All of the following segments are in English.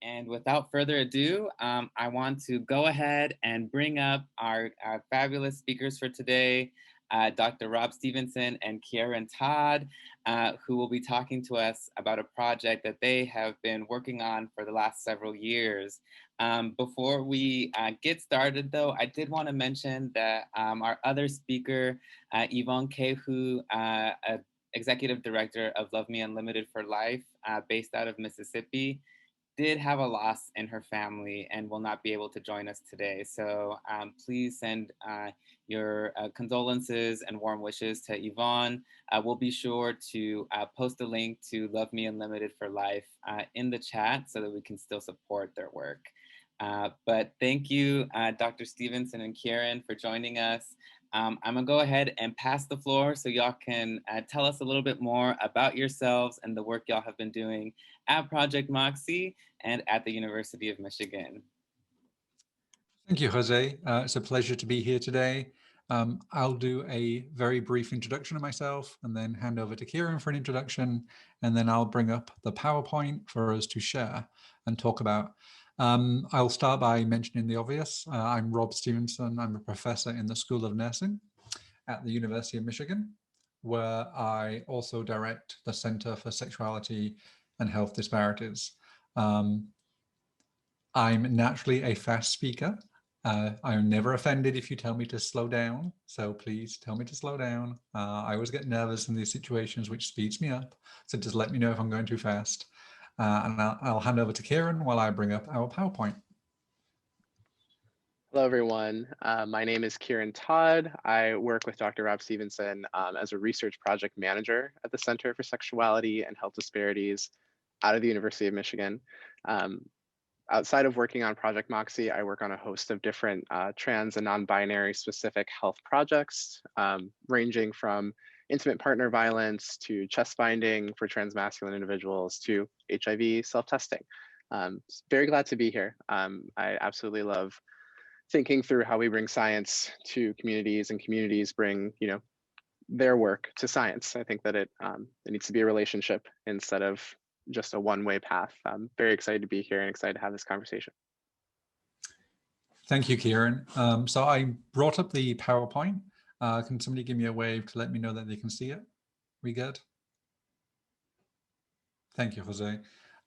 And without further ado, I want to go ahead and bring up our fabulous speakers for today, Dr. Rob Stephenson and Kieran Todd, who will be talking to us about a project that they have been working on for the last several years. Before we get started, though, I did want to mention that our other speaker, Evonné Kaho, Executive Director of Love Me Unlimited for Life, based out of Mississippi, did have a loss in her family and will not be able to join us today. So please send your condolences and warm wishes to Evonné. We'll be sure to post a link to Love Me Unlimited for Life in the chat so that we can still support their work. But thank you, Dr. Stephenson and Kieran, for joining us. I'm gonna go ahead and pass the floor so y'all can tell us a little bit more about yourselves and the work y'all have been doing at Project MOXIE and at the University of Michigan. Thank you, Jose. It's a pleasure to be here today. I'll do a very brief introduction of myself and then hand over to Kieran for an introduction, and then I'll bring up the PowerPoint for us to share and talk about. I'll start by mentioning the obvious. I'm Rob Stephenson. I'm a professor in the School of Nursing at the University of Michigan, where I also direct the Center for Sexuality and Health Disparities. I'm naturally a fast speaker. I'm never offended if you tell me to slow down, so please tell me to slow down. I always get nervous in these situations, which speeds me up, so just let me know if I'm going too fast. And I'll hand over to Kieran while I bring up our PowerPoint. Hello, everyone. My name is Kieran Todd. I work with Dr. Rob Stephenson as a research project manager at the Center for Sexuality and Health Disparities out of the University of Michigan. Outside of working on Project MOXIE, I work on a host of different trans and non-binary specific health projects, ranging from intimate partner violence to chest binding for transmasculine individuals to HIV self-testing. Very glad to be here. I absolutely love thinking through how we bring science to communities and communities bring, their work to science. I think that it needs to be a relationship instead of just a one-way path. I'm very excited to be here and excited to have this conversation. Thank you, Kieran. So I brought up the PowerPoint. Can somebody give me a wave to let me know that they can see it? We good? Thank you, Jose.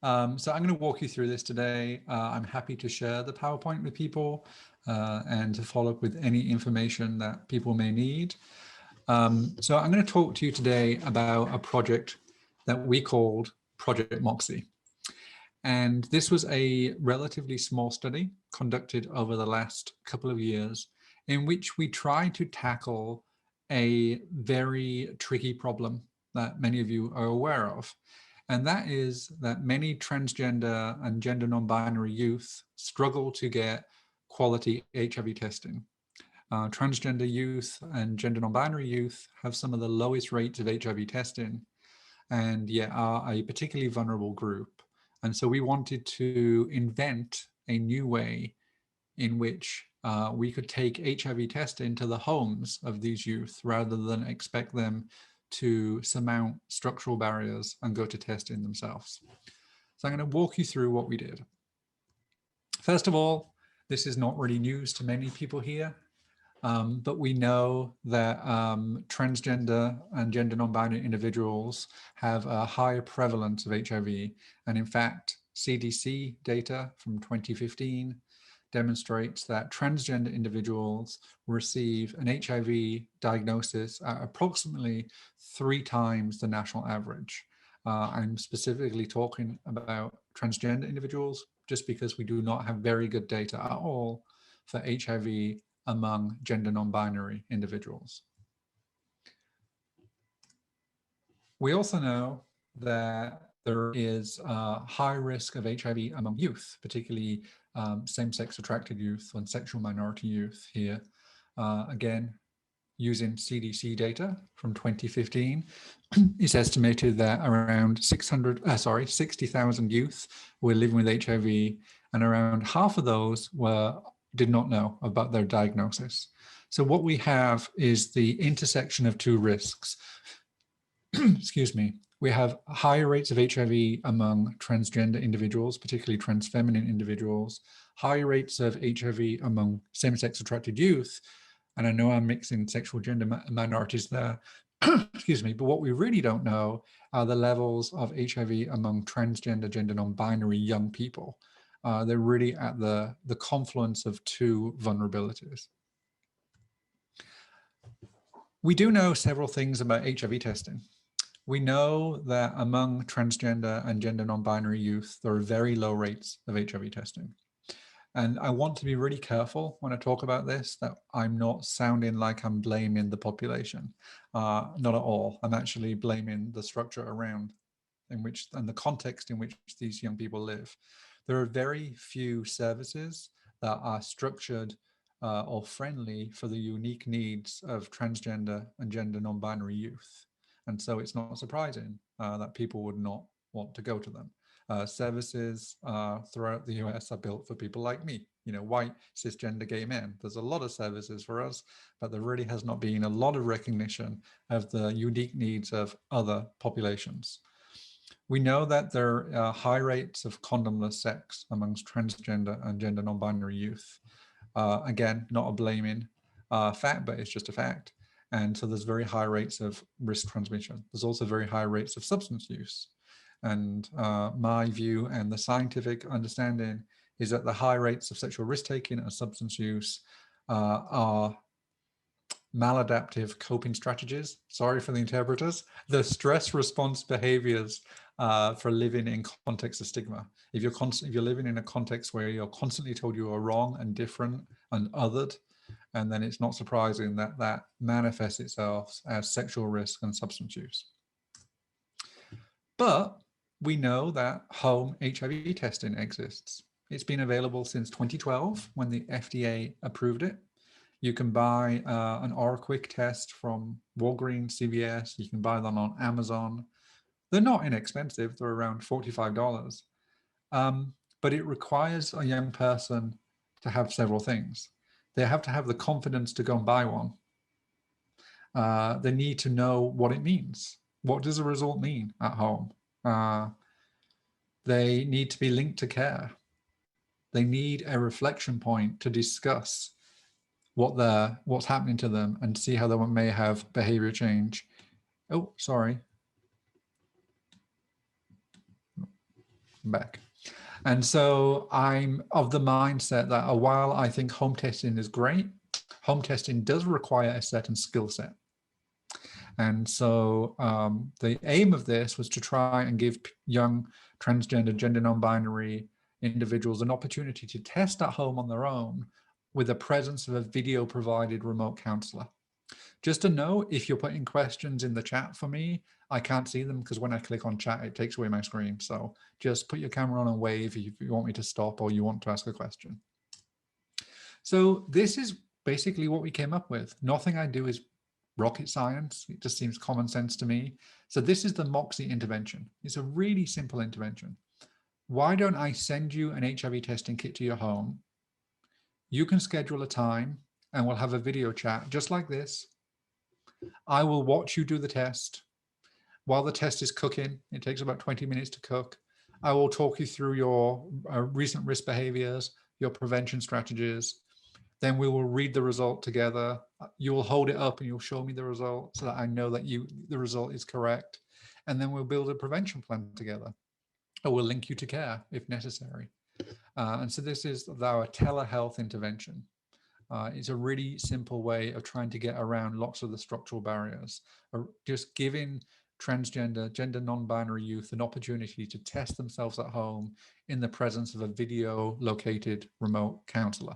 So I'm going to walk you through this today. I'm happy to share the PowerPoint with people and to follow up with any information that people may need. So I'm going to talk to you today about a project that we called Project MOXIE. And this was a relatively small study conducted over the last couple of years in which we tried to tackle a very tricky problem that many of you are aware of. And that is that many transgender and gender non-binary youth struggle to get quality HIV testing. Transgender youth and gender non-binary youth have some of the lowest rates of HIV testing and yet are a particularly vulnerable group. And so we wanted to invent a new way in which we could take HIV testing to the homes of these youth rather than expect them to surmount structural barriers and go to testing themselves. So I'm going to walk you through what we did. First of all, this is not really news to many people here, but we know that transgender and gender non-binary individuals have a higher prevalence of HIV. And in fact, CDC data from 2015 demonstrates that transgender individuals receive an HIV diagnosis at approximately 3 times the national average. I'm specifically talking about transgender individuals just because we do not have very good data at all for HIV among gender non-binary individuals. We also know that there is a high risk of HIV among youth, particularly same-sex attracted youth and sexual minority youth here. Again, using CDC data from 2015, it's estimated that around 60,000 youth were living with HIV, and around half of those did not know about their diagnosis. So what we have is the intersection of 2 risks. Excuse me. We have higher rates of HIV among transgender individuals, particularly trans feminine individuals, higher rates of HIV among same-sex attracted youth. And I know I'm mixing sexual gender minorities there, excuse me, but what we really don't know are the levels of HIV among transgender, gender non-binary young people. They're really at the confluence of two vulnerabilities. We do know several things about HIV testing. We know that among transgender and gender non-binary youth, there are very low rates of HIV testing. And I want to be really careful when I talk about this, that I'm not sounding like I'm blaming the population. Not at all. I'm actually blaming the structure around and the context in which these young people live. There are very few services that are structured or friendly for the unique needs of transgender and gender non-binary youth. And so it's not surprising that people would not want to go to them. Services throughout the US are built for people like me, white, cisgender gay men. There's a lot of services for us, but there really has not been a lot of recognition of the unique needs of other populations. We know that there are high rates of condomless sex amongst transgender and gender non-binary youth. Again, not a blaming fact, but it's just a fact. And so there's very high rates of risk transmission. There's also very high rates of substance use. And my view and the scientific understanding is that the high rates of sexual risk-taking and substance use are maladaptive coping strategies. Sorry for the interpreters. The stress response behaviors for living in context of stigma. If you're living in a context where you're constantly told you are wrong and different and othered, and then it's not surprising that that manifests itself as sexual risk and substance use. But we know that home HIV testing exists. It's been available since 2012 when the FDA approved it. You can buy an OraQuick test from Walgreens, CVS. You can buy them on Amazon. They're not inexpensive. They're around $45. But it requires a young person to have several things. They have to have the confidence to go and buy one. They need to know what it means. What does the result mean at home? They need to be linked to care. They need a reflection point to discuss what's happening to them and see how they may have behavior change. Oh, sorry. I'm back. And so I'm of the mindset that while I think home testing is great, home testing does require a certain skill set. And so the aim of this was to try and give young transgender, gender non-binary individuals an opportunity to test at home on their own with the presence of a video provided remote counselor. Just to know, if you're putting questions in the chat for me, I can't see them because when I click on chat, it takes away my screen. So just put your camera on and wave if you want me to stop or you want to ask a question. So this is basically what we came up with. Nothing I do is rocket science. It just seems common sense to me. So this is the Moxie intervention. It's a really simple intervention. Why don't I send you an HIV testing kit to your home? You can schedule a time and we'll have a video chat just like this. I will watch you do the test. While the test is cooking, it takes about 20 minutes to cook. I will talk you through your recent risk behaviors, your prevention strategies. Then we will read the result together. You will hold it up and you'll show me the result so that I know that the result is correct. And then we'll build a prevention plan together. Or we'll link you to care if necessary. And so this is our telehealth intervention. It's a really simple way of trying to get around lots of the structural barriers, just giving transgender, gender non-binary youth an opportunity to test themselves at home in the presence of a video located remote counselor.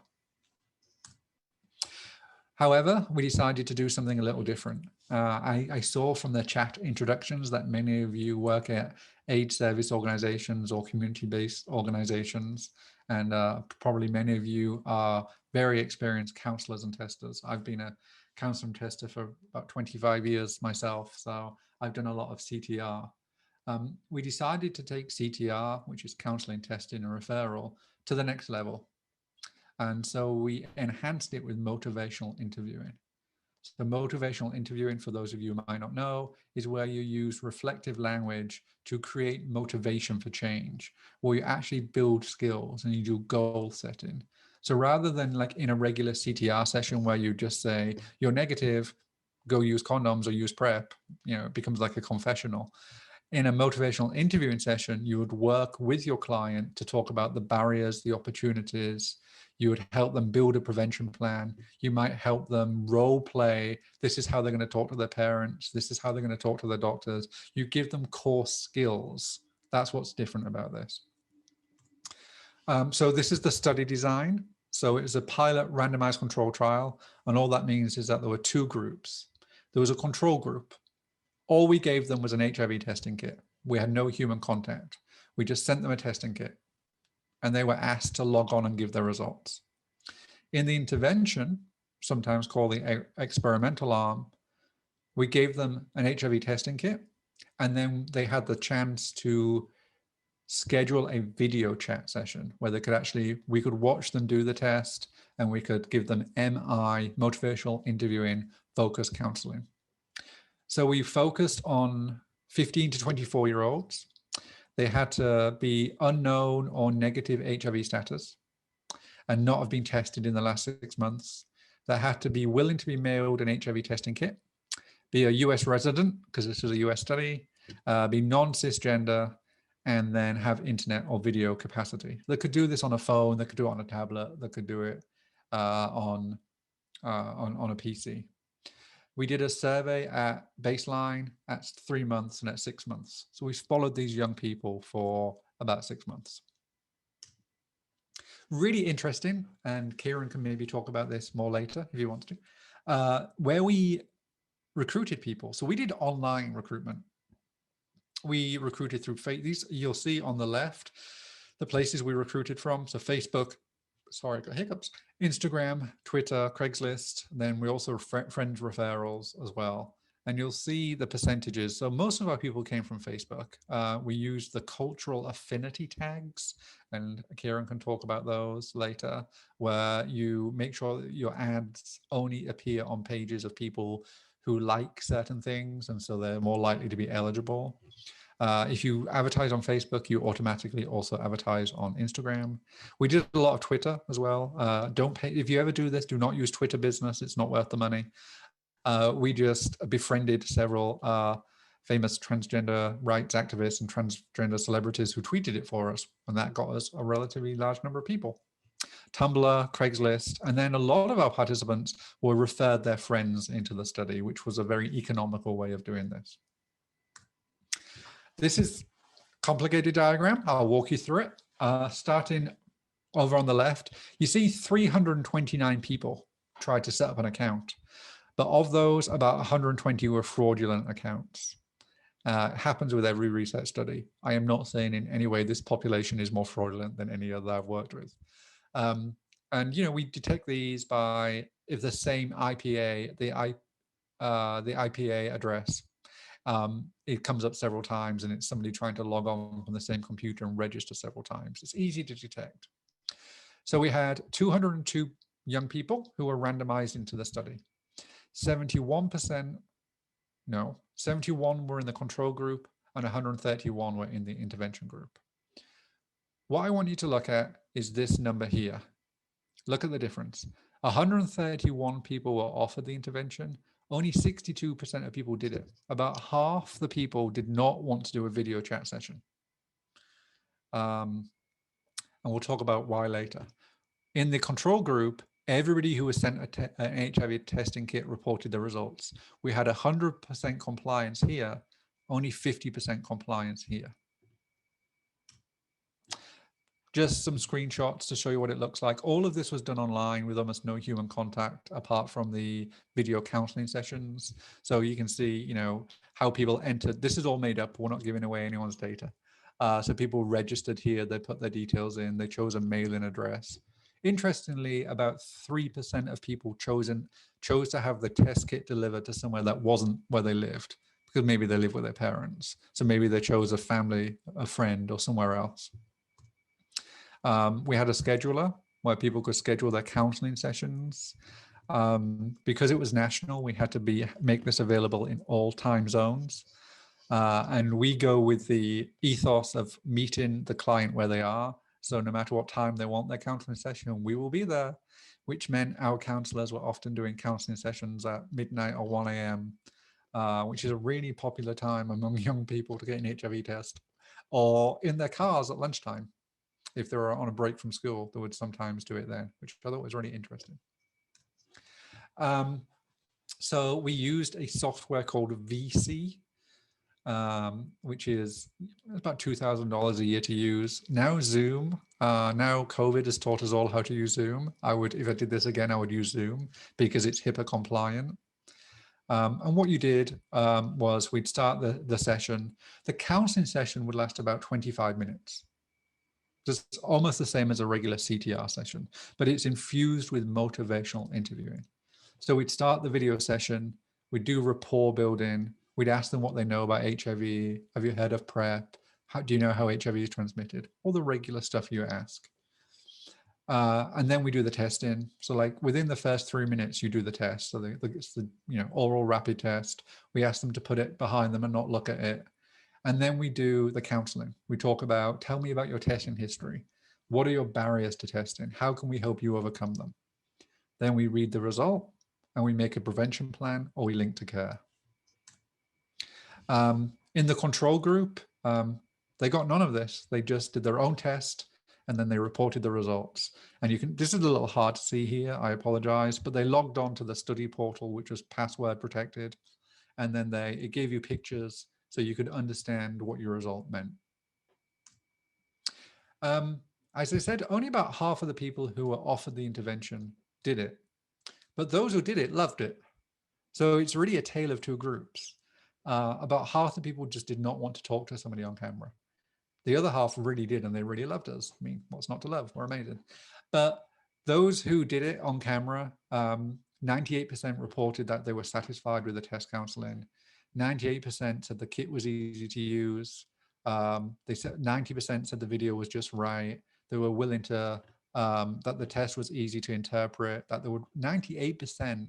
However, we decided to do something a little different. I saw from the chat introductions that many of you work at AIDS service organizations or community-based organizations, and probably many of you are very experienced counselors and testers. I've been a counselor and tester for about 25 years myself, so I've done a lot of CTR. We decided to take CTR, which is counseling, testing, and referral, to the next level. And so we enhanced it with motivational interviewing. So motivational interviewing, for those of you who might not know, is where you use reflective language to create motivation for change, where you actually build skills and you do goal setting. So rather than like in a regular CTR session where you just say, you're negative, go use condoms or use PrEP, it becomes like a confessional. In a motivational interviewing session, you would work with your client to talk about the barriers, the opportunities. You would help them build a prevention plan. You might help them role play. This is how they're going to talk to their parents. This is how they're going to talk to their doctors. You give them core skills. That's what's different about this. So this is the study design. So it was a pilot randomized control trial. And all that means is that there were two groups. There was a control group. All we gave them was an HIV testing kit. We had no human contact. We just sent them a testing kit and they were asked to log on and give their results. In the intervention, sometimes called the experimental arm, we gave them an HIV testing kit and then they had the chance to schedule a video chat session where we could watch them do the test and we could give them MI, motivational interviewing, focused counseling. So we focused on 15 to 24-year-olds. They had to be unknown or negative HIV status and not have been tested in the last 6 months. They had to be willing to be mailed an HIV testing kit, be a US resident, because this is a US study, be non-cisgender, and then have internet or video capacity. They could do this on a phone, they could do it on a tablet, they could do it on a PC. We did a survey at baseline, at 3 months, and at 6 months. So we followed these young people for about 6 months. Really interesting, and Kieran can maybe talk about this more later if he wants to, where we recruited people. So we did online recruitment. We recruited through these, you'll see on the left, the places we recruited from. So Facebook, sorry, I got hiccups, Instagram, Twitter, Craigslist. Then we also friends referrals as well. And you'll see the percentages. So most of our people came from Facebook. We used the cultural affinity tags, and Kieran can talk about those later, where you make sure that your ads only appear on pages of people who like certain things, and so they're more likely to be eligible. If you advertise on Facebook, you automatically also advertise on Instagram. We did a lot of Twitter as well. Don't pay, if you ever do this, do not use Twitter Business. It's not worth the money. We just befriended several famous transgender rights activists and transgender celebrities who tweeted it for us, and that got us a relatively large number of people. Tumblr, Craigslist, and then a lot of our participants were referred their friends into the study, which was a very economical way of doing this. This is a complicated diagram. I'll walk you through it. Starting over on the left, you see 329 people tried to set up an account, but of those, about 120 were fraudulent accounts. It happens with every research study. I am not saying in any way this population is more fraudulent than any other I've worked with. And we detect these by if the same IPA, the IPA address, it comes up several times and it's somebody trying to log on from the same computer and register several times. It's easy to detect. So we had 202 young people who were randomized into the study. 71 were in the control group and 131 were in the intervention group. What I want you to look at is this number here. Look at the difference. 131 people were offered the intervention. Only 62% of people did it. About half the people did not want to do a video chat session. And we'll talk about why later. In the control group, everybody who was sent an HIV testing kit reported the results. We had 100% compliance here, only 50% compliance here. Just some screenshots to show you what it looks like. All of this was done online with almost no human contact apart from the video counseling sessions. So you can see, how people entered. This is all made up. We're not giving away anyone's data. So people registered here, they put their details in, they chose a mailing address. Interestingly, about 3% of people chose to have the test kit delivered to somewhere that wasn't where they lived, because maybe they live with their parents. So maybe they chose a family, a friend, or somewhere else. We had a scheduler where people could schedule their counseling sessions. Because it was national, we had to make this available in all time zones. And we go with the ethos of meeting the client where they are. So no matter what time they want their counseling session, we will be there, which meant our counselors were often doing counseling sessions at midnight or 1 a.m., which is a really popular time among young people to get an HIV test, or in their cars at lunchtime. If they were on a break from school, they would sometimes do it then, which I thought was really interesting. So we used a software called VC, which is about $2,000 a year to use. Now Zoom, now COVID has taught us all how to use Zoom. If I did this again, I would use Zoom because it's HIPAA compliant. And what you did was we'd start the session. The counseling session would last about 25 minutes. Just almost the same as a regular CTR session, but it's infused with motivational interviewing. So we'd start the video session, we'd do rapport building, we'd ask them what they know about HIV. Have you heard of PrEP? Do you know how HIV is transmitted? All the regular stuff you ask. And then we do the testing. So like within the first 3 minutes, you do the test. So it's the oral rapid test. We ask them to put it behind them and not look at it. And then we do the counseling. We talk about, tell me about your testing history. What are your barriers to testing? How can we help you overcome them? Then we read the result and we make a prevention plan, or we link to care. In the control group, they got none of this. They just did their own test and then they reported the results. And this is a little hard to see here, I apologize, but they logged on to the study portal, which was password protected. And then it gave you pictures so you could understand what your result meant. As I said, only about half of the people who were offered the intervention did it, but those who did it loved it. So it's really a tale of two groups. About half the people just did not want to talk to somebody on camera. The other half really did, and they really loved us. I mean, what's not to love? We're amazing. But those who did it on camera, 98% reported that they were satisfied with the test counseling. 98% said the kit was easy to use. They said 90% said the video was just right. They were willing to, that the test was easy to interpret, that there were 98%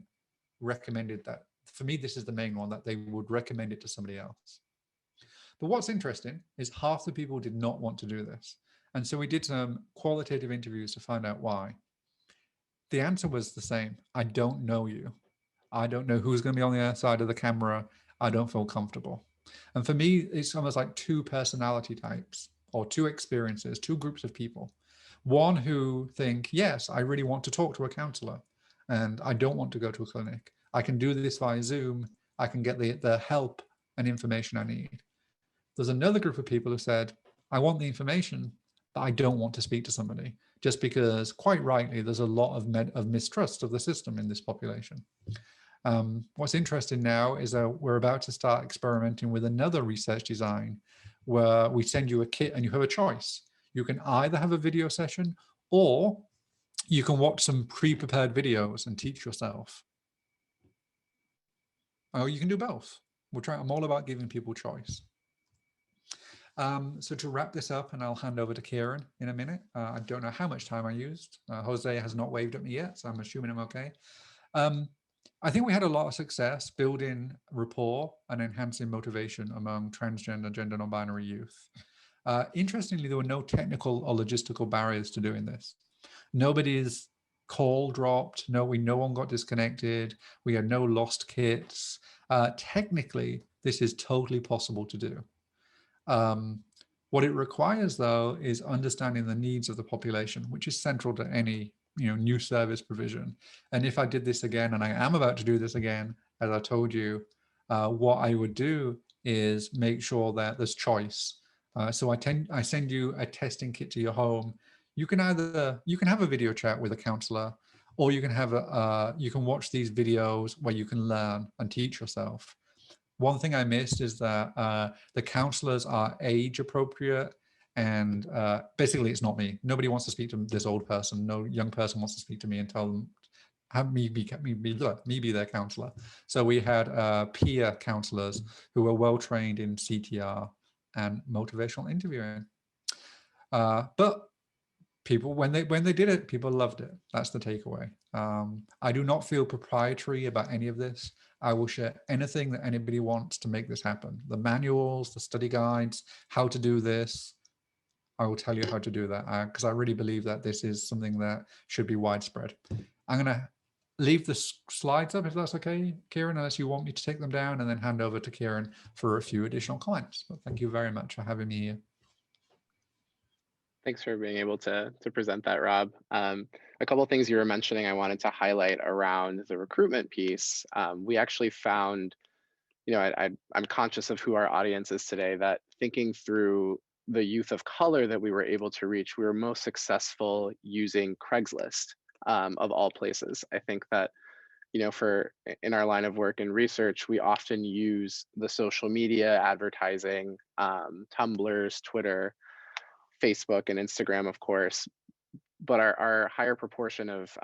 recommended that. For me, this is the main one, that they would recommend it to somebody else. But what's interesting is half the people did not want to do this. And so we did some qualitative interviews to find out why. The answer was the same. I don't know you. I don't know who's going to be on the other side of the camera. I don't feel comfortable. And for me, it's almost like two personality types, or two experiences, two groups of people. One who think, yes, I really want to talk to a counselor and I don't want to go to a clinic. I can do this via Zoom. I can get the help and information I need. There's another group of people who said, I want the information, but I don't want to speak to somebody, just because, quite rightly, there's a lot of mistrust of the system in this population. What's interesting now is that we're about to start experimenting with another research design where we send you a kit and you have a choice. You can either have a video session or you can watch some pre-prepared videos and teach yourself. Or you can do both. I'm all about giving people choice. So to wrap this up, and I'll hand over to Kieran in a minute. I don't know how much time I used. Jose has not waved at me yet, so I'm assuming I'm okay. I think we had a lot of success building rapport and enhancing motivation among transgender, gender non-binary youth. Interestingly, there were no technical or logistical barriers to doing this. Nobody's call dropped. No one got disconnected. We had no lost kits. Technically, this is totally possible to do. What it requires, though, is understanding the needs of the population, which is central to any new service provision. And if I did this again, and I am about to do this again, as I told you, what I would do is make sure that there's choice. So I send you a testing kit to your home. You can have a video chat with a counselor, or you can watch these videos where you can learn and teach yourself. One thing I missed is that the counselors are age appropriate, and basically it's not me. Nobody wants to speak to this old person. No young person wants to speak to me and tell them, have me be their counselor. So we had peer counselors who were well trained in CTR and motivational interviewing. But people, when they did it, people loved it. That's the takeaway. I do not feel proprietary about any of this. I will share anything that anybody wants to make this happen. The manuals, the study guides, how to do this. I will tell you how to do that, because I really believe that this is something that should be widespread. I'm going to leave the slides up, if that's okay, Kieran, unless you want me to take them down, and then hand over to Kieran for a few additional comments. But thank you very much for having me here. Thanks for being able to present that, Rob. A couple of things you were mentioning I wanted to highlight around the recruitment piece. We actually found, you know, I'm conscious of who our audience is today, that thinking through the youth of color that we were able to reach, we were most successful using Craigslist, of all places. I think that, you know, in our line of work and research, we often use the social media advertising, Tumblrs, Twitter, Facebook, and Instagram, of course, but our higher proportion of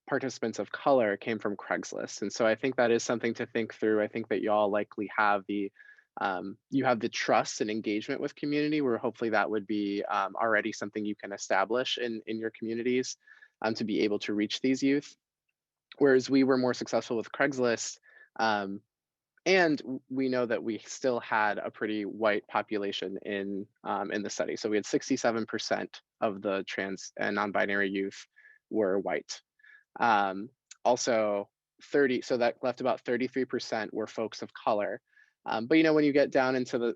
participants of color came from Craigslist. And so I think that is something to think through. I think that y'all likely have you have the trust and engagement with community, where hopefully that would be already something you can establish in your communities to be able to reach these youth. Whereas we were more successful with Craigslist, and we know that we still had a pretty white population in the study. So we had 67% of the trans and non-binary youth were white. Also 30, so that left about 33% were folks of color. But you know, when you get down into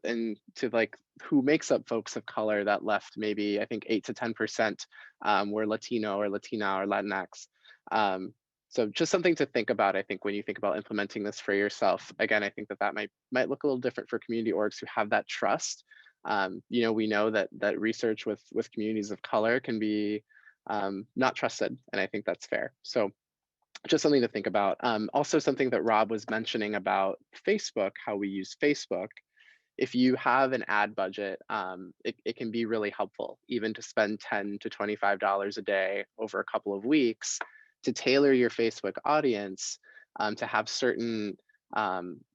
like who makes up folks of color, that left maybe I think 8 to 10% were Latino or Latina or Latinx. So just something to think about, I think, when you think about implementing this for yourself. Again, I think that might look a little different for community orgs who have that trust. You know, we know that research with communities of color can be not trusted, and I think that's fair. So just something to think about. Also something that Rob was mentioning about Facebook, how we use Facebook. If you have an ad budget, it can be really helpful, even to spend $10 to $25 a day over a couple of weeks to tailor your Facebook audience to have certain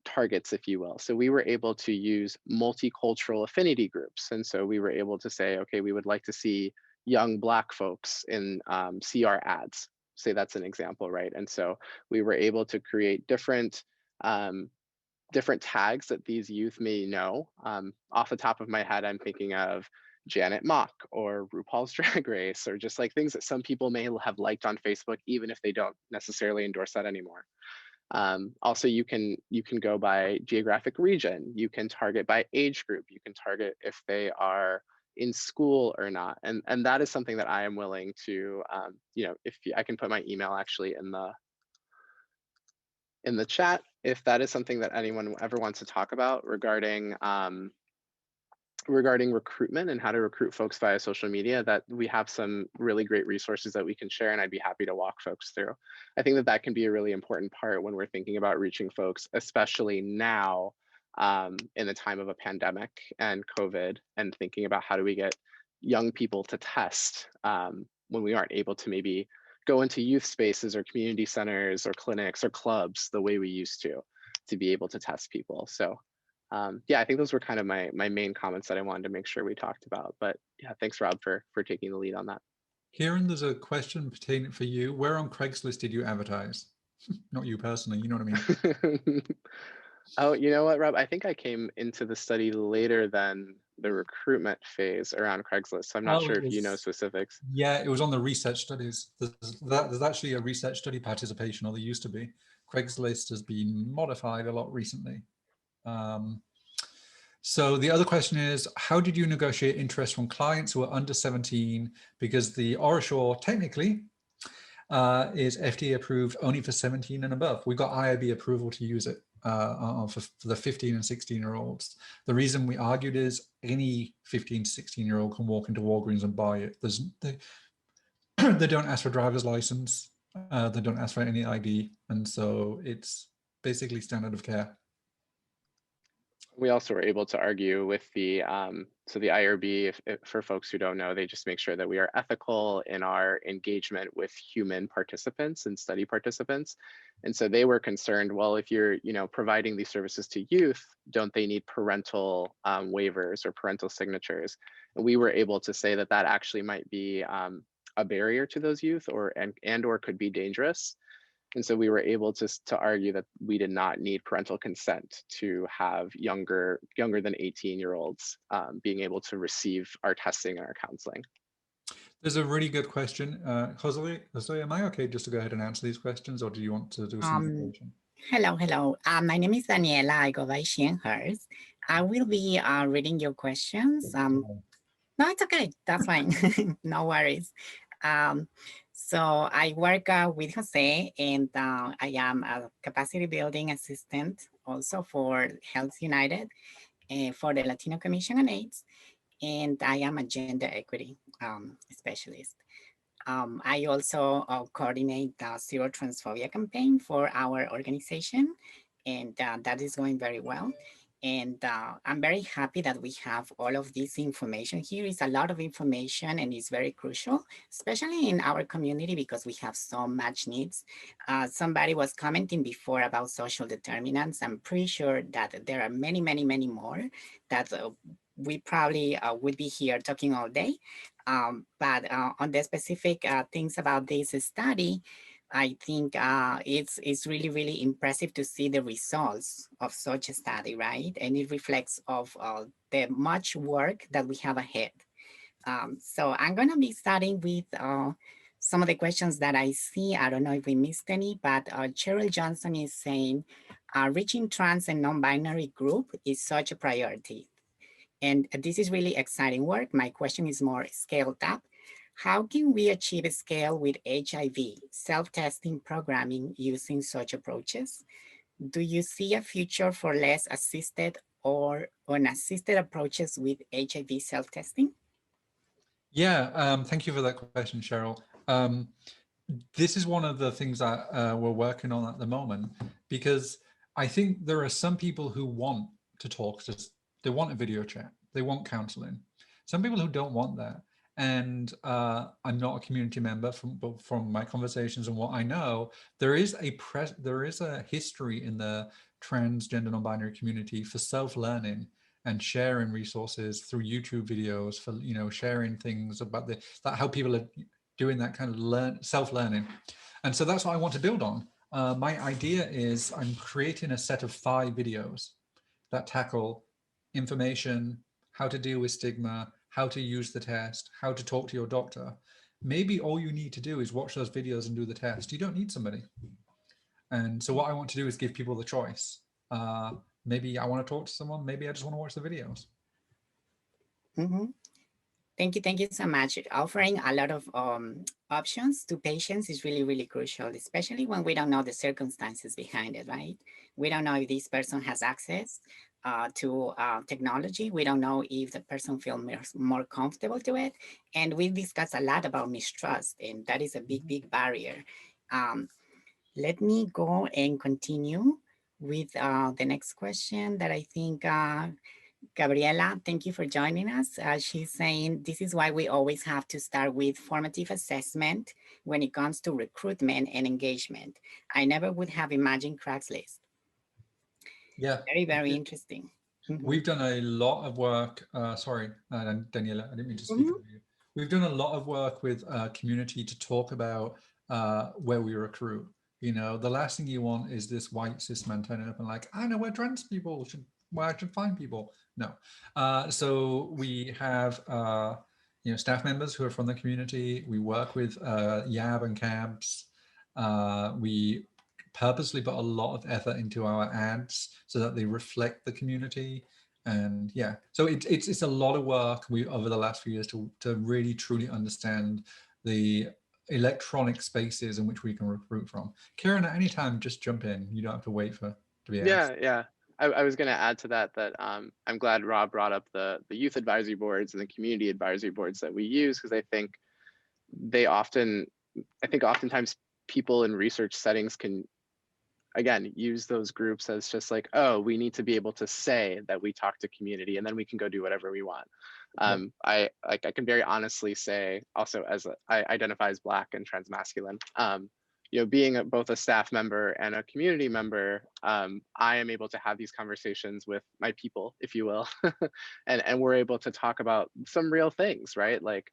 targets, if you will. So we were able to use multicultural affinity groups. And so we were able to say, okay, we would like to see young Black folks in CR ads. Say that's an example, right? And so we were able to create different tags that these youth may know. Off the top of my head, I'm thinking of Janet Mock or RuPaul's Drag Race, or just like things that some people may have liked on Facebook, even if they don't necessarily endorse that anymore. Also, you can go by geographic region. You can target by age group. You can target if they are in school or not. And that is something that I am willing to, you know, if I can put my email actually in the chat, if that is something that anyone ever wants to talk about regarding recruitment and how to recruit folks via social media, that we have some really great resources that we can share, and I'd be happy to walk folks through. I think that can be a really important part when we're thinking about reaching folks, especially now in the time of a pandemic and COVID, and thinking about how do we get young people to test when we aren't able to maybe go into youth spaces or community centers or clinics or clubs the way we used to be able to test people. So yeah, I think those were kind of my main comments that I wanted to make sure we talked about. But yeah, thanks, Rob, for taking the lead on that. Kieran, there's a question pertaining for you. Where on Craigslist did you advertise? Not you personally, you know what I mean? Oh, you know what, Rob? I think I came into the study later than the recruitment phase around Craigslist. So I'm not sure if you know specifics. Yeah, it was on the research studies. There's actually a research study participation, or there used to be. Craigslist has been modified a lot recently. So the other question is, how did you negotiate interest from clients who are under 17? Because the OraSure technically is FDA approved only for 17 and above. We got IRB approval to use it for the 15 and 16-year-olds. The reason we argued is any 15 to 16-year-old can walk into Walgreens and buy it. They don't ask for driver's license. They don't ask for any ID. And so it's basically standard of care. We also were able to argue with the, so the IRB, if for folks who don't know, they just make sure that we are ethical in our engagement with human participants and study participants. And so they were concerned, well, if you're, providing these services to youth, don't they need parental waivers or parental signatures? And we were able to say that that actually might be a barrier to those youth or could be dangerous. And so we were able to argue that we did not need parental consent to have younger than 18-year-olds being able to receive our testing and our counseling. There's a really good question. Jose, am I okay just to go ahead and answer these questions, or do you want to do some information? Hello. My name is Daniela. I go by she and hers. I will be reading your questions. No, it's okay. That's fine. No worries. So I work with Jose, and I am a capacity building assistant also for Health United for the Latino Commission on AIDS, and I am a gender equity specialist. I also coordinate the Zero Transphobia campaign for our organization, and that is going very well. And I'm very happy that we have all of this information here. It's a lot of information and it's very crucial, especially in our community because we have so much needs. Somebody was commenting before about social determinants. I'm pretty sure that there are many more that we probably would be here talking all day. But on the specific things about this study, I think it's really impressive to see the results of such a study, right? And it reflects of the much work that we have ahead. So I'm gonna be starting with some of the questions that I see. I don't know if we missed any, but Cheryl Johnson is saying, reaching trans and non-binary group is such a priority. And this is really exciting work. My question is more scaled up. How can we achieve a scale with HIV self-testing programming using such approaches? Do you see a future for less assisted or unassisted approaches with HIV self-testing? Yeah, thank you for that question, Cheryl. This is one of the things that we're working on at the moment, because I think there are some people who want to talk, they want a video chat, they want counseling. Some people who don't want that. And I'm not a community member, but from my conversations and what I know, there is a history in the transgender non-binary community for self-learning and sharing resources through YouTube videos, for sharing things about how people are doing that kind of self-learning. And so that's what I want to build on. My idea is I'm creating a set of 5 videos that tackle information, how to deal with stigma, how to use the test, how to talk to your doctor. Maybe all you need to do is watch those videos and do the test. You don't need somebody. And so what I want to do is give people the choice. Maybe I want to talk to someone, maybe I just want to watch the videos. Mm-hmm. Thank you so much. Offering a lot of options to patients is really crucial, especially when we don't know the circumstances behind it, right? We don't know if this person has access to technology. We don't know if the person feels more comfortable to it. And we discussed a lot about mistrust, and that is a big barrier. Let me go and continue with the next question that I think Gabriela, thank you for joining us. She's saying, this is why we always have to start with formative assessment when it comes to recruitment and engagement. I never would have imagined Craigslist. Yeah. Very interesting. We've done a lot of work, sorry, Daniela, I didn't mean to speak over you. We've done a lot of work with community to talk about where we recruit. The last thing you want is this white cis man turning up and like, I know where trans people where I should find people. No. So we have staff members who are from the community. We work with YAB and CABs. We purposely put a lot of effort into our ads so that they reflect the community. And yeah, so it's a lot of work over the last few years to really truly understand the electronic spaces in which we can recruit from. Kieran, at any time, just jump in. You don't have to wait to be asked. Yeah. I was going to add to that I'm glad Rob brought up the youth advisory boards and the community advisory boards that we use, because I think oftentimes people in research settings can again, use those groups as just like, oh, we need to be able to say that we talk to community, and then we can go do whatever we want. I can very honestly say, also, as I identify as Black and transmasculine, you know, being both a staff member and a community member, I am able to have these conversations with my people, if you will, and we're able to talk about some real things, right? Like,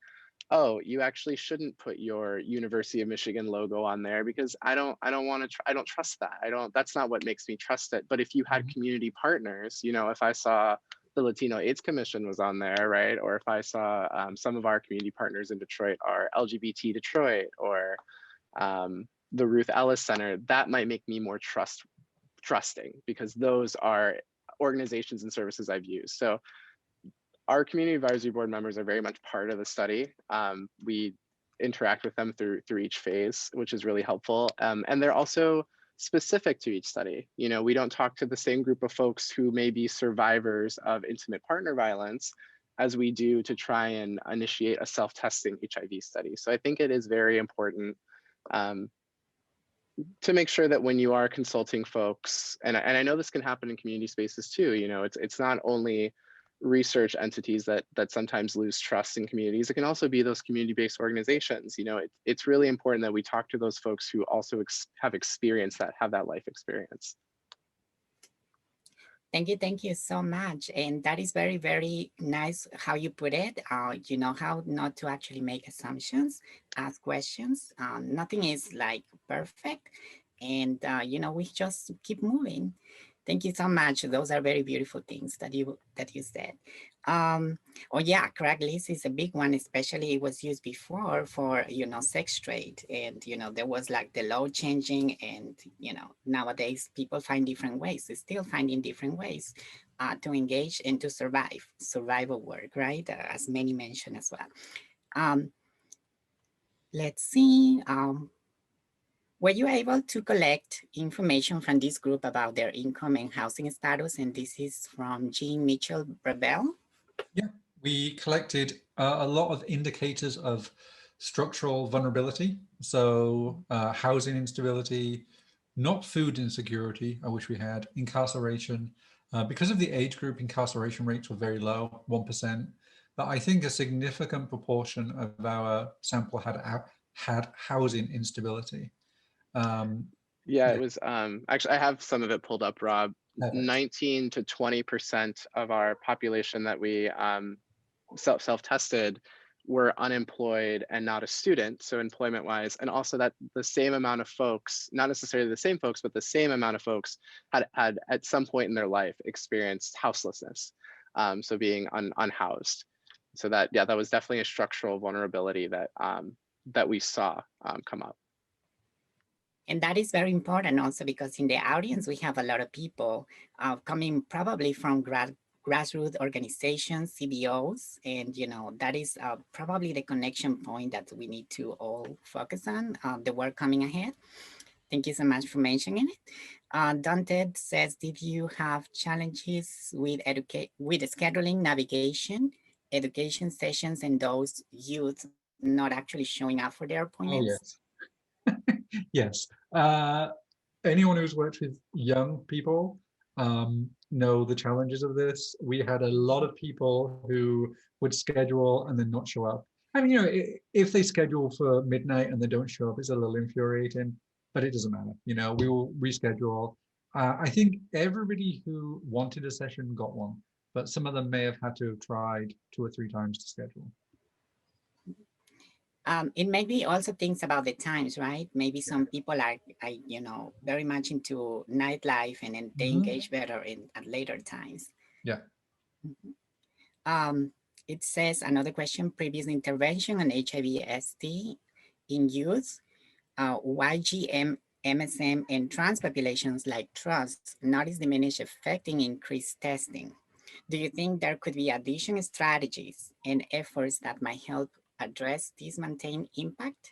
oh, you actually shouldn't put your University of Michigan logo on there because I don't want to, I don't trust that. That's not what makes me trust it. But if you had community partners, you know, if I saw the Latino AIDS Commission was on there, right? Or if I saw some of our community partners in Detroit are LGBT Detroit, or the Ruth Ellis Center, that might make me more trusting, because those are organizations and services I've used. So our community advisory board members are very much part of the study. We interact with them through each phase, which is really helpful. And they're also specific to each study. You know, we don't talk to the same group of folks who may be survivors of intimate partner violence as we do to try and initiate a self-testing HIV study. So I think it is very important to make sure that when you are consulting folks, and I know this can happen in community spaces too, you know, it's not only research entities that sometimes lose trust in communities, it can also be those community-based organizations. You know, it's really important that we talk to those folks who also have experienced that, have that life experience. Thank you so much. And that is very, very nice how you put it. You know how not to actually make assumptions, ask questions. Nothing is like perfect. And, you know, we just keep moving. Thank you so much. Those are very beautiful things that you said. Oh yeah, Craigslist is a big one, especially it was used before for, you know, sex trade. And, you know, there was like the law changing, and, you know, nowadays people find different ways, they're still finding different ways to engage and to survival work, right? As many mentioned as well. Let's see. Were you able to collect information from this group about their income and housing status? And this is from Jean Mitchell Brabell. Yeah, we collected a lot of indicators of structural vulnerability. So housing instability, not food insecurity, I wish we had, incarceration. Because of the age group, incarceration rates were very low, 1%. But I think a significant proportion of our sample had housing instability. Yeah, it was actually, I have some of it pulled up, Rob. 19 to 20% of our population that we self-tested were unemployed and not a student, so employment wise, and also that the same amount of folks, not necessarily the same folks, but the same amount of folks had at some point in their life experienced houselessness, so being unhoused. So that, yeah, that was definitely a structural vulnerability that that we saw come up. And that is very important also because in the audience, we have a lot of people coming probably from grassroots organizations, CBOs, and, you know, that is probably the connection point that we need to all focus on, the work coming ahead. Thank you so much for mentioning it. Dante says, did you have challenges with scheduling, navigation, education sessions, and those youth not actually showing up for their appointments? Oh, yes. Yes. Anyone who's worked with young people know the challenges of this. We had a lot of people who would schedule and then not show up. I mean, you know, if they schedule for midnight and they don't show up, it's a little infuriating, but it doesn't matter. You know, we will reschedule. I think everybody who wanted a session got one, but some of them may have had to have tried 2 or 3 times to schedule. It may be also things about the times, right? Maybe some people are you know, very much into nightlife, and then they engage better at later times. Yeah. It says, another question, previous intervention on HIV/ST in youth, YGM, MSM, and trans populations like trust notice diminished effect in increased testing. Do you think there could be additional strategies and efforts that might help address this maintained impact?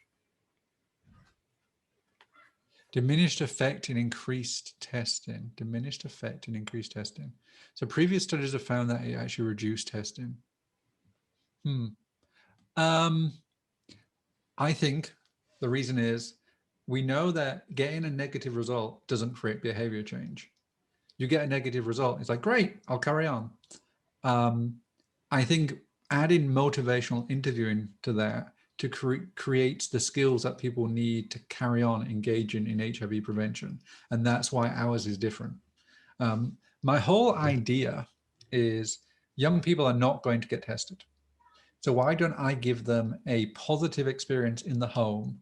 Diminished effect in increased testing. Diminished effect in increased testing. So previous studies have found that it actually reduced testing. I think the reason is we know that getting a negative result doesn't create behavior change. You get a negative result, it's like, great, I'll carry on. I think adding motivational interviewing to that to create the skills that people need to carry on engaging in HIV prevention. And that's why ours is different. My whole idea is young people are not going to get tested. So why don't I give them a positive experience in the home,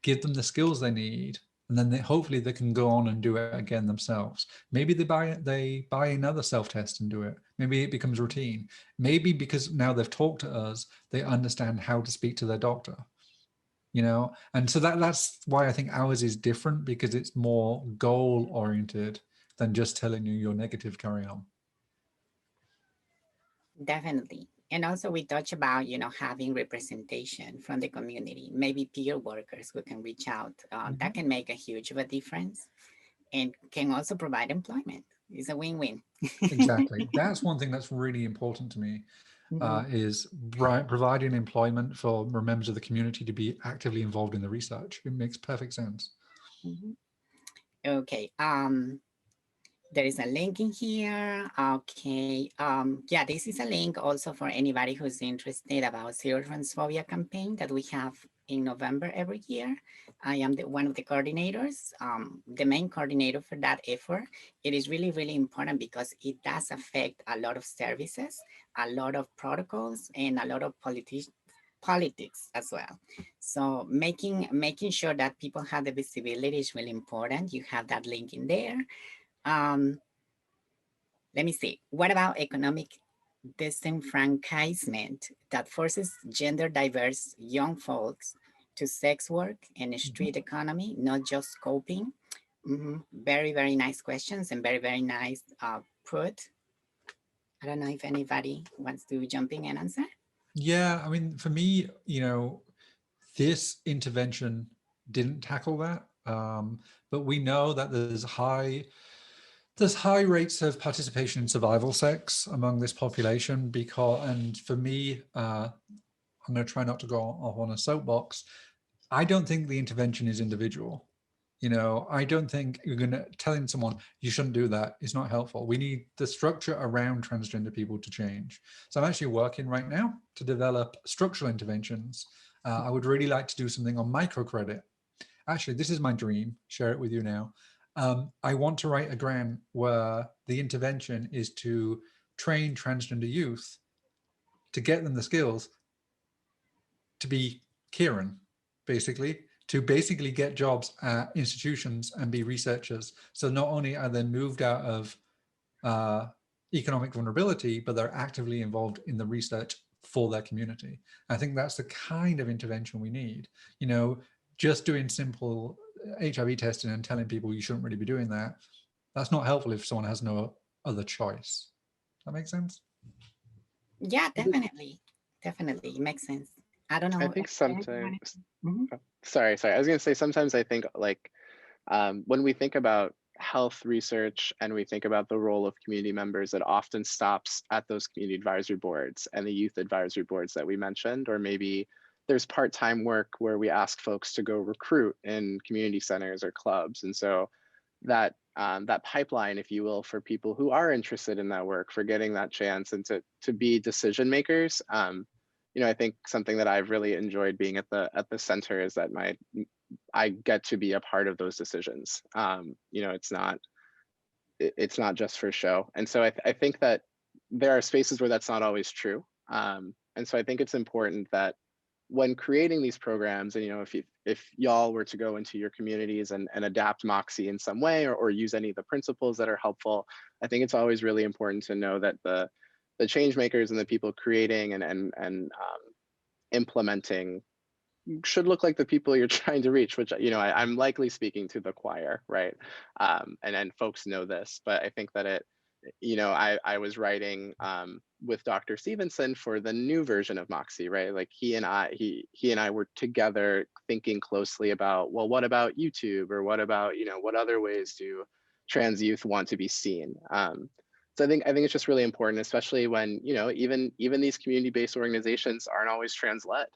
give them the skills they need, and then hopefully they can go on and do it again themselves. Maybe they buy another self-test and do it. Maybe it becomes routine. Maybe because now they've talked to us, they understand how to speak to their doctor, you know? And so that's why I think ours is different, because it's more goal-oriented than just telling you you're negative, carry on. Definitely. And also we touch about, having representation from the community, maybe peer workers who can reach out. That can make a huge of a difference and can also provide employment. It's a win-win. Exactly. That's one thing that's really important to me, is providing employment for members of the community to be actively involved in the research. It makes perfect sense. Okay. There is a link in here. Okay. Yeah, this is a link also for anybody who's interested about Zero Transphobia campaign that we have in November every year. I am one of the coordinators, the main coordinator for that effort. It is really, really important because it does affect a lot of services, a lot of protocols, and a lot of politics as well. So making sure that people have the visibility is really important. You have that link in there. Let me see. What about economic disenfranchisement that forces gender diverse young folks to sex work and street economy, not just coping? Very, very nice questions and very, very nice put. I don't know if anybody wants to jump in and answer. Yeah, I mean, for me, this intervention didn't tackle that, but we know that there's high rates of participation in survival sex among this population, and for me, I'm going to try not to go off on a soapbox. I don't think the intervention is individual. I don't think telling someone you shouldn't do that is not helpful. We need the structure around transgender people to change. So I'm actually working right now to develop structural interventions. I would really like to do something on microcredit. Actually, this is my dream. Share it with you now. I want to write a grant where the intervention is to train transgender youth to get them the skills to be Kieran, basically, to basically get jobs at institutions and be researchers. So not only are they moved out of economic vulnerability, but they're actively involved in the research for their community. I think that's the kind of intervention we need. Just doing simple HIV testing and telling people you shouldn't really be doing that, that's not helpful if someone has no other choice. Does that make sense? Yeah, definitely. Definitely. It makes sense. I don't know. I think sometimes, sorry. I was going to say, sometimes I think when we think about health research and we think about the role of community members, it often stops at those community advisory boards and the youth advisory boards that we mentioned, or maybe there's part-time work where we ask folks to go recruit in community centers or clubs. And so that pipeline, if you will, for people who are interested in that work, for getting that chance and to be decision makers, I think something that I've really enjoyed being at the center is that I get to be a part of those decisions. It's not just for show. And so I think that there are spaces where that's not always true. And so I think it's important that when creating these programs, and if y'all were to go into your communities and adapt Moxie in some way, or use any of the principles that are helpful, I think it's always really important to know that the change makers and the people creating and implementing should look like the people you're trying to reach, which I'm likely speaking to the choir, right? And folks know this, but I think that I was writing with Dr. Stephenson for the new version of Moxie, right? Like he and I were together thinking closely about, well, what about YouTube, or what about what other ways do trans youth want to be seen? So I think it's just really important, especially when even these community-based organizations aren't always trans-led.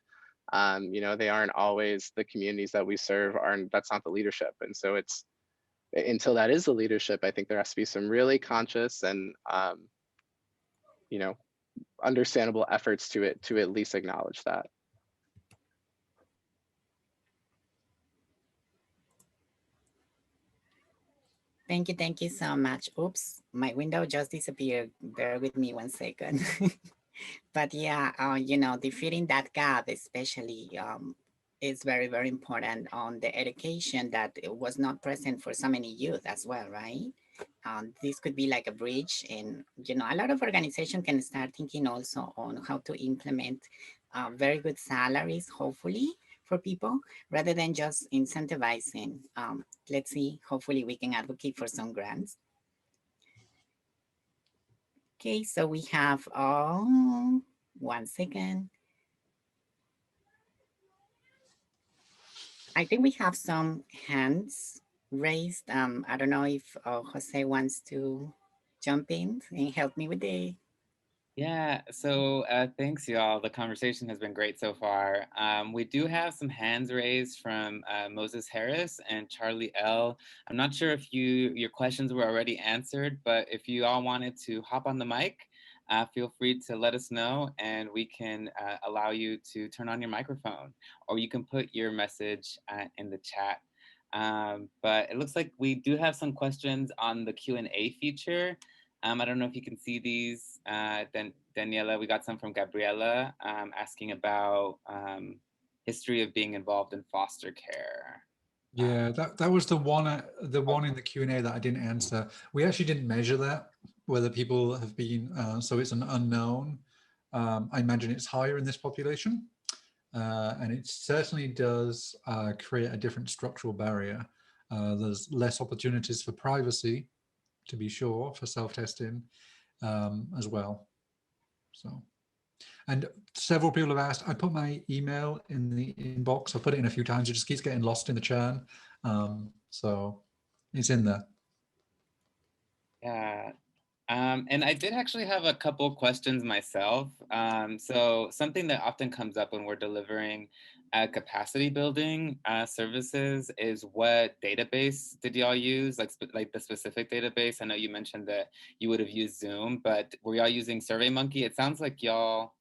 You know, they aren't always the communities that we serve, that's not the leadership. And so it's, until that is the leadership, I think there has to be some really conscious and, you know, understandable efforts to at least acknowledge that. Thank you so much. Oops, my window just disappeared. Bear with me 1 second. But yeah, you know, defeating that gap especially is very, very important on the education that it was not present for so many youth as well, right? This could be like a bridge, and you know, a lot of organizations can start thinking also on how to implement very good salaries, hopefully, for people, rather than just incentivizing. Let's see, hopefully we can advocate for some grants. Okay, so we have 1 second. I think we have some hands raised. I don't know if Jose wants to jump in and help me with the. Yeah, so thanks, y'all. The conversation has been great so far. We do have some hands raised from Moses Harris and Charlie L. I'm not sure if your questions were already answered, but if you all wanted to hop on the mic, feel free to let us know and we can allow you to turn on your microphone, or you can put your message in the chat. But it looks like we do have some questions on the Q&A feature. I don't know if you can see these. Daniela, we got some from Gabriela asking about history of being involved in foster care. Yeah, that was the one in the Q&A that I didn't answer. We actually didn't measure that, whether people have been, so it's an unknown. I imagine it's higher in this population. And it certainly does create a different structural barrier. There's less opportunities for privacy, to be sure, for self-testing as well. So, and several people have asked, I put my email in the inbox. I put it in a few times. It just keeps getting lost in the churn. So it's in there. Yeah. And I did actually have a couple questions myself. So something that often comes up when we're delivering capacity building services is, what database did y'all use? Like the specific database? I know you mentioned that you would have used Zoom, but were y'all using SurveyMonkey? It sounds like y'all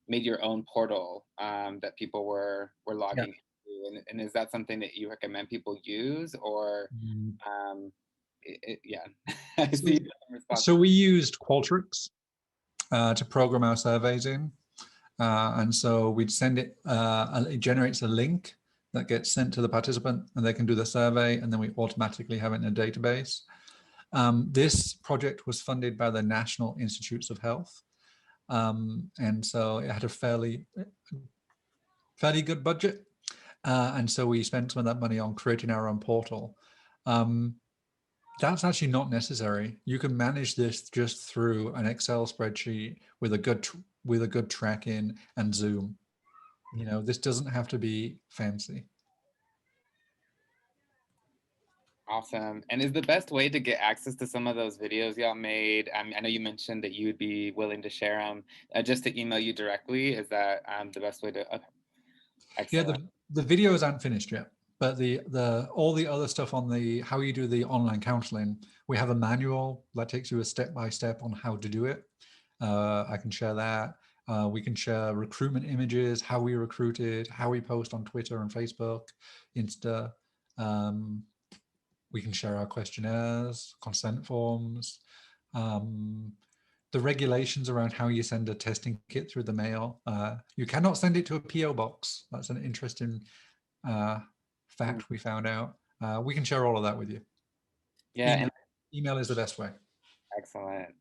made your own portal that people were logging into. And is that something that you recommend people use, or yeah? I see. So we used Qualtrics to program our surveys in. And so we'd send it, it generates a link that gets sent to the participant and they can do the survey, and then we automatically have it in a database. This project was funded by the National Institutes of Health. And so it had a fairly good budget. And so we spent some of that money on creating our own portal. That's actually not necessary. You can manage this just through an Excel spreadsheet with a good tracking and Zoom. You know, this doesn't have to be fancy. Awesome. And is the best way to get access to some of those videos y'all made? I know you mentioned that you would be willing to share them, just to email you directly. Is that the best way to? Okay. Excellent. Yeah, the videos aren't finished yet, but all the other stuff on the how you do the online counseling, we have a manual that takes you a step-by-step on how to do it. I can share that. We can share recruitment images, how we recruited, how we post on Twitter and Facebook, Insta. We can share our questionnaires, consent forms, the regulations around how you send a testing kit through the mail. You cannot send it to a PO box. That's an interesting fact we found out. We can share all of that with you. Yeah, email is the best way. Excellent.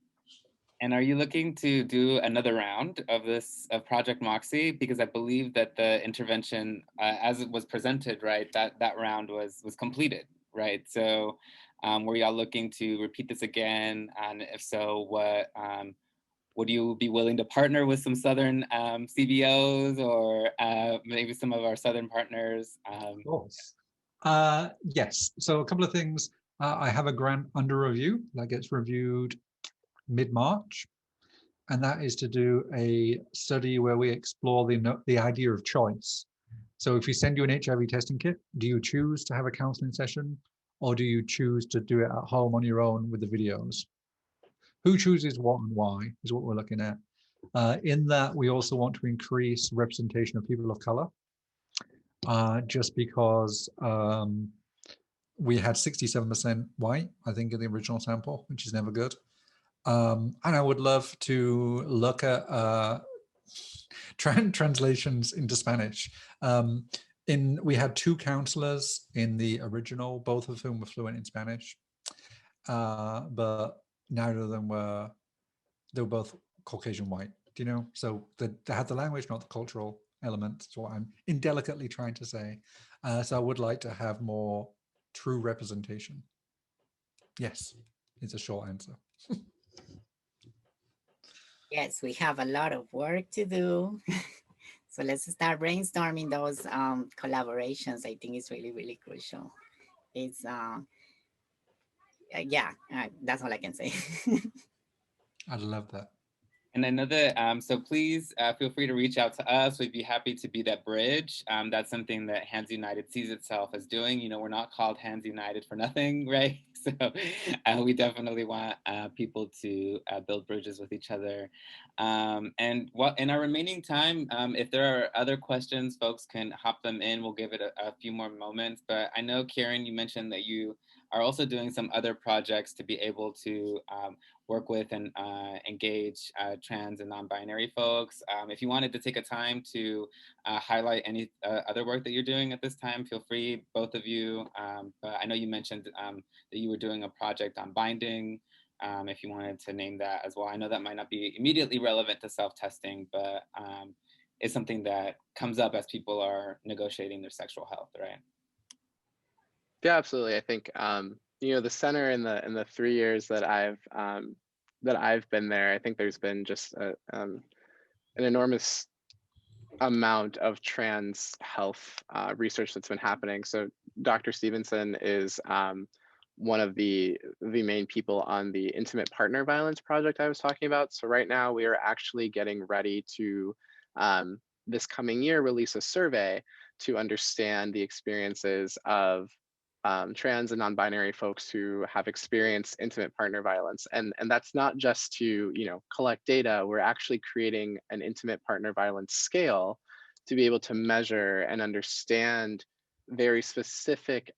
And are you looking to do another round of Project MOXIE? Because I believe that the intervention, as it was presented, right, that round was completed, right? So were y'all looking to repeat this again? And if so, what would you be willing to partner with some Southern CBOs, or maybe some of our Southern partners? Of course. Yes. So a couple of things. I have a grant under review that gets reviewed mid-March. and that is to do a study where we explore the idea of choice. So if we send you an HIV testing kit, do you choose to have a counseling session, or do you choose to do it at home on your own with the videos? Who chooses what and why is what we're looking at. In that, we also want to increase representation of people of color, just because we had 67% white, I think, in the original sample, which is never good. And I would love to look at translations into Spanish. We had 2 counselors in the original, both of whom were fluent in Spanish, but neither of them they were both Caucasian white, do you know? So they had the language, not the cultural element. That's what I'm indelicately trying to say. So I would like to have more true representation. Yes, it's a short answer. Yes, we have a lot of work to do. So let's start brainstorming those collaborations. I think it's really, really crucial. It's, yeah, that's all I can say. I'd love that. And I know that, so please feel free to reach out to us. We'd be happy to be that bridge. That's something that Hands United sees itself as doing. You know, we're not called Hands United for nothing, right? So we definitely want people to build bridges with each other. And in our remaining time, if there are other questions, folks can hop them in. We'll give it a few more moments. But I know, Kieran, you mentioned that you are also doing some other projects to be able to work with and engage trans and non-binary folks. If you wanted to take a time to highlight any other work that you're doing at this time, feel free, both of you. But I know you mentioned that you were doing a project on binding. If you wanted to name that as well. I know that might not be immediately relevant to self-testing, but it's something that comes up as people are negotiating their sexual health, right? Yeah, absolutely. I think you know, the center in the 3 years that I've been there, I think there's been just an enormous amount of trans health research that's been happening. So Dr. Stephenson is one of the main people on the intimate partner violence project I was talking about. So right now we are actually getting ready to this coming year release a survey to understand the experiences of trans and non-binary folks who have experienced intimate partner violence. And that's not just to, you know, collect data. We're actually creating an intimate partner violence scale to be able to measure and understand very specific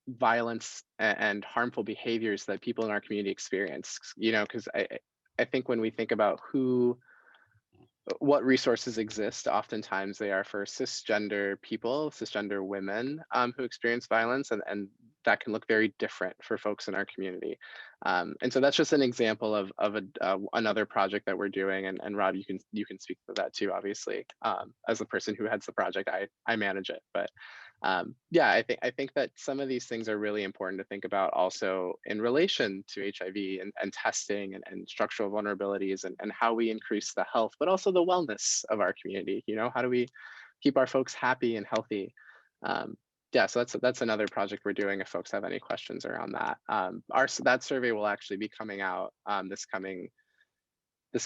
violence and harmful behaviors that people in our community experience. You know, because I think when we think about what resources exist, oftentimes they are for cisgender people, cisgender women who experience violence, and that can look very different for folks in our community. And so that's just an example of another project that we're doing. And Rob, you can speak to that too, obviously. As the person who heads the project, I manage it. But yeah, I think that some of these things are really important to think about also in relation to HIV and testing and structural vulnerabilities and how we increase the health, but also the wellness of our community. You know, how do we keep our folks happy and healthy? Yeah, so that's another project we're doing if folks have any questions around that. That survey will actually be coming out this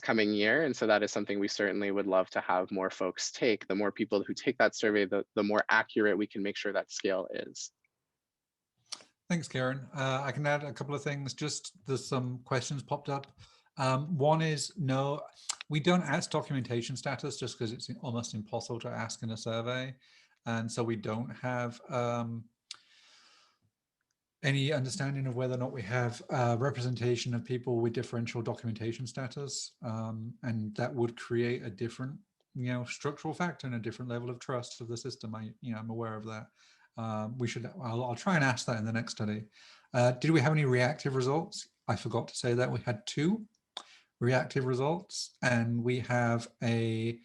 coming year. And so that is something we certainly would love to have more folks take. The more people who take that survey, the more accurate we can make sure that scale is. Thanks, Kieran. I can add a couple of things. Just there's some questions popped up. One is, no, we don't ask documentation status just because it's almost impossible to ask in a survey. And so we don't have any understanding of whether or not we have representation of people with differential documentation status, and that would create a different, you know, structural factor and a different level of trust of the system. I'm aware of that. I'll try and ask that in the next study. Did we have any reactive results? I forgot to say that we had 2 reactive results, and we have a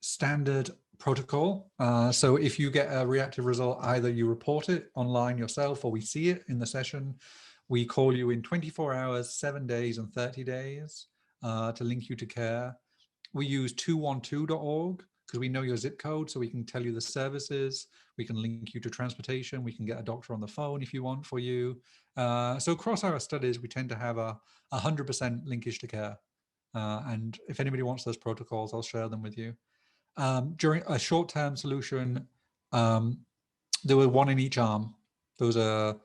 standard protocol. So if you get a reactive result, either you report it online yourself or we see it in the session. We call you in 24 hours, 7 days, and 30 days to link you to care. We use 212.org because we know your zip code, so we can tell you the services. We can link you to transportation. We can get a doctor on the phone if you want for you. So across our studies, we tend to have a 100% linkage to care. And if anybody wants those protocols, I'll share them with you. During a short-term solution, there were one in each arm. There was a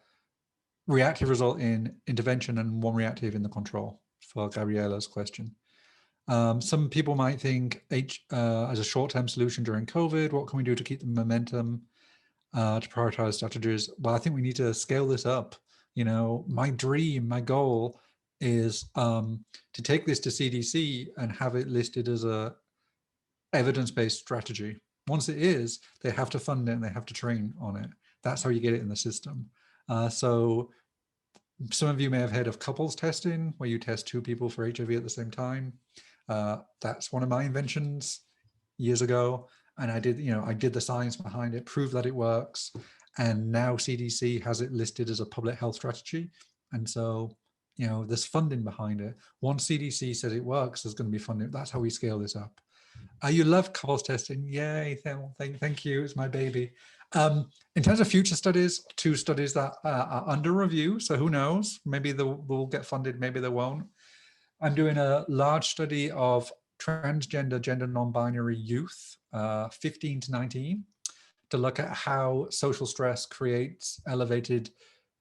reactive result in intervention and one reactive in the control, for Gabriella's question. Some people might think as a short-term solution during COVID, what can we do to keep the momentum, to prioritize strategies? Well, I think we need to scale this up. You know, my dream, my goal is to take this to CDC and have it listed as a evidence-based strategy. Once it is, they have to fund it and they have to train on it. That's how you get it in the system. So some of you may have heard of couples testing, where you test 2 people for HIV at the same time. That's one of my inventions years ago. And I did the science behind it, proved that it works. And now CDC has it listed as a public health strategy. And so, you know, there's funding behind it. Once CDC says it works, there's going to be funding. That's how we scale this up. You love couples testing. Yay, thank you. It's my baby. In terms of future studies, 2 studies that are under review. So who knows? Maybe they'll get funded, maybe they won't. I'm doing a large study of transgender, gender non-binary youth, 15 to 19, to look at how social stress creates elevated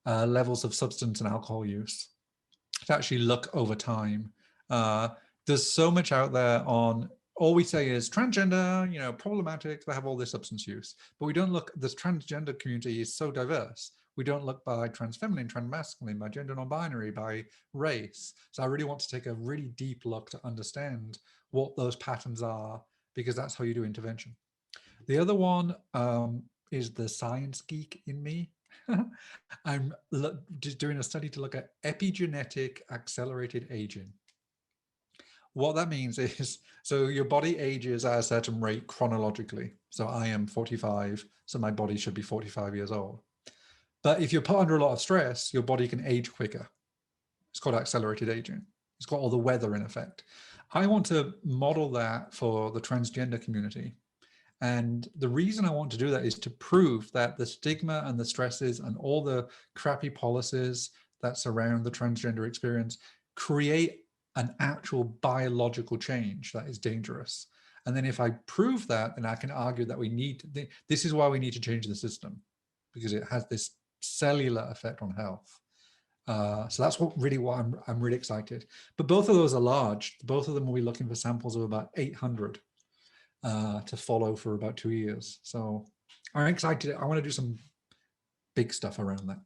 levels of substance and alcohol use, to actually look over time. There's so much out there on, all we say is transgender, you know, problematic, they have all this substance use, but we don't look, this transgender community is so diverse. We don't look by trans feminine, trans masculine, by gender non-binary, by race. So I really want to take a really deep look to understand what those patterns are, because that's how you do intervention. The other one is the science geek in me. I'm just doing a study to look at epigenetic accelerated aging. What that means is, so your body ages at a certain rate chronologically. So I am 45, so my body should be 45 years old. But if you're put under a lot of stress, your body can age quicker. It's called accelerated aging. It's got all the weather in effect. I want to model that for the transgender community. And the reason I want to do that is to prove that the stigma and the stresses and all the crappy policies that surround the transgender experience create an actual biological change that is dangerous. And then if I prove that, then I can argue that we need to, this is why we need to change the system, because it has this cellular effect on health. So that's what I'm really excited. But both of those are large. Both of them will be looking for samples of about 800 to follow for about 2 years. So I'm excited. I want to do some big stuff around that.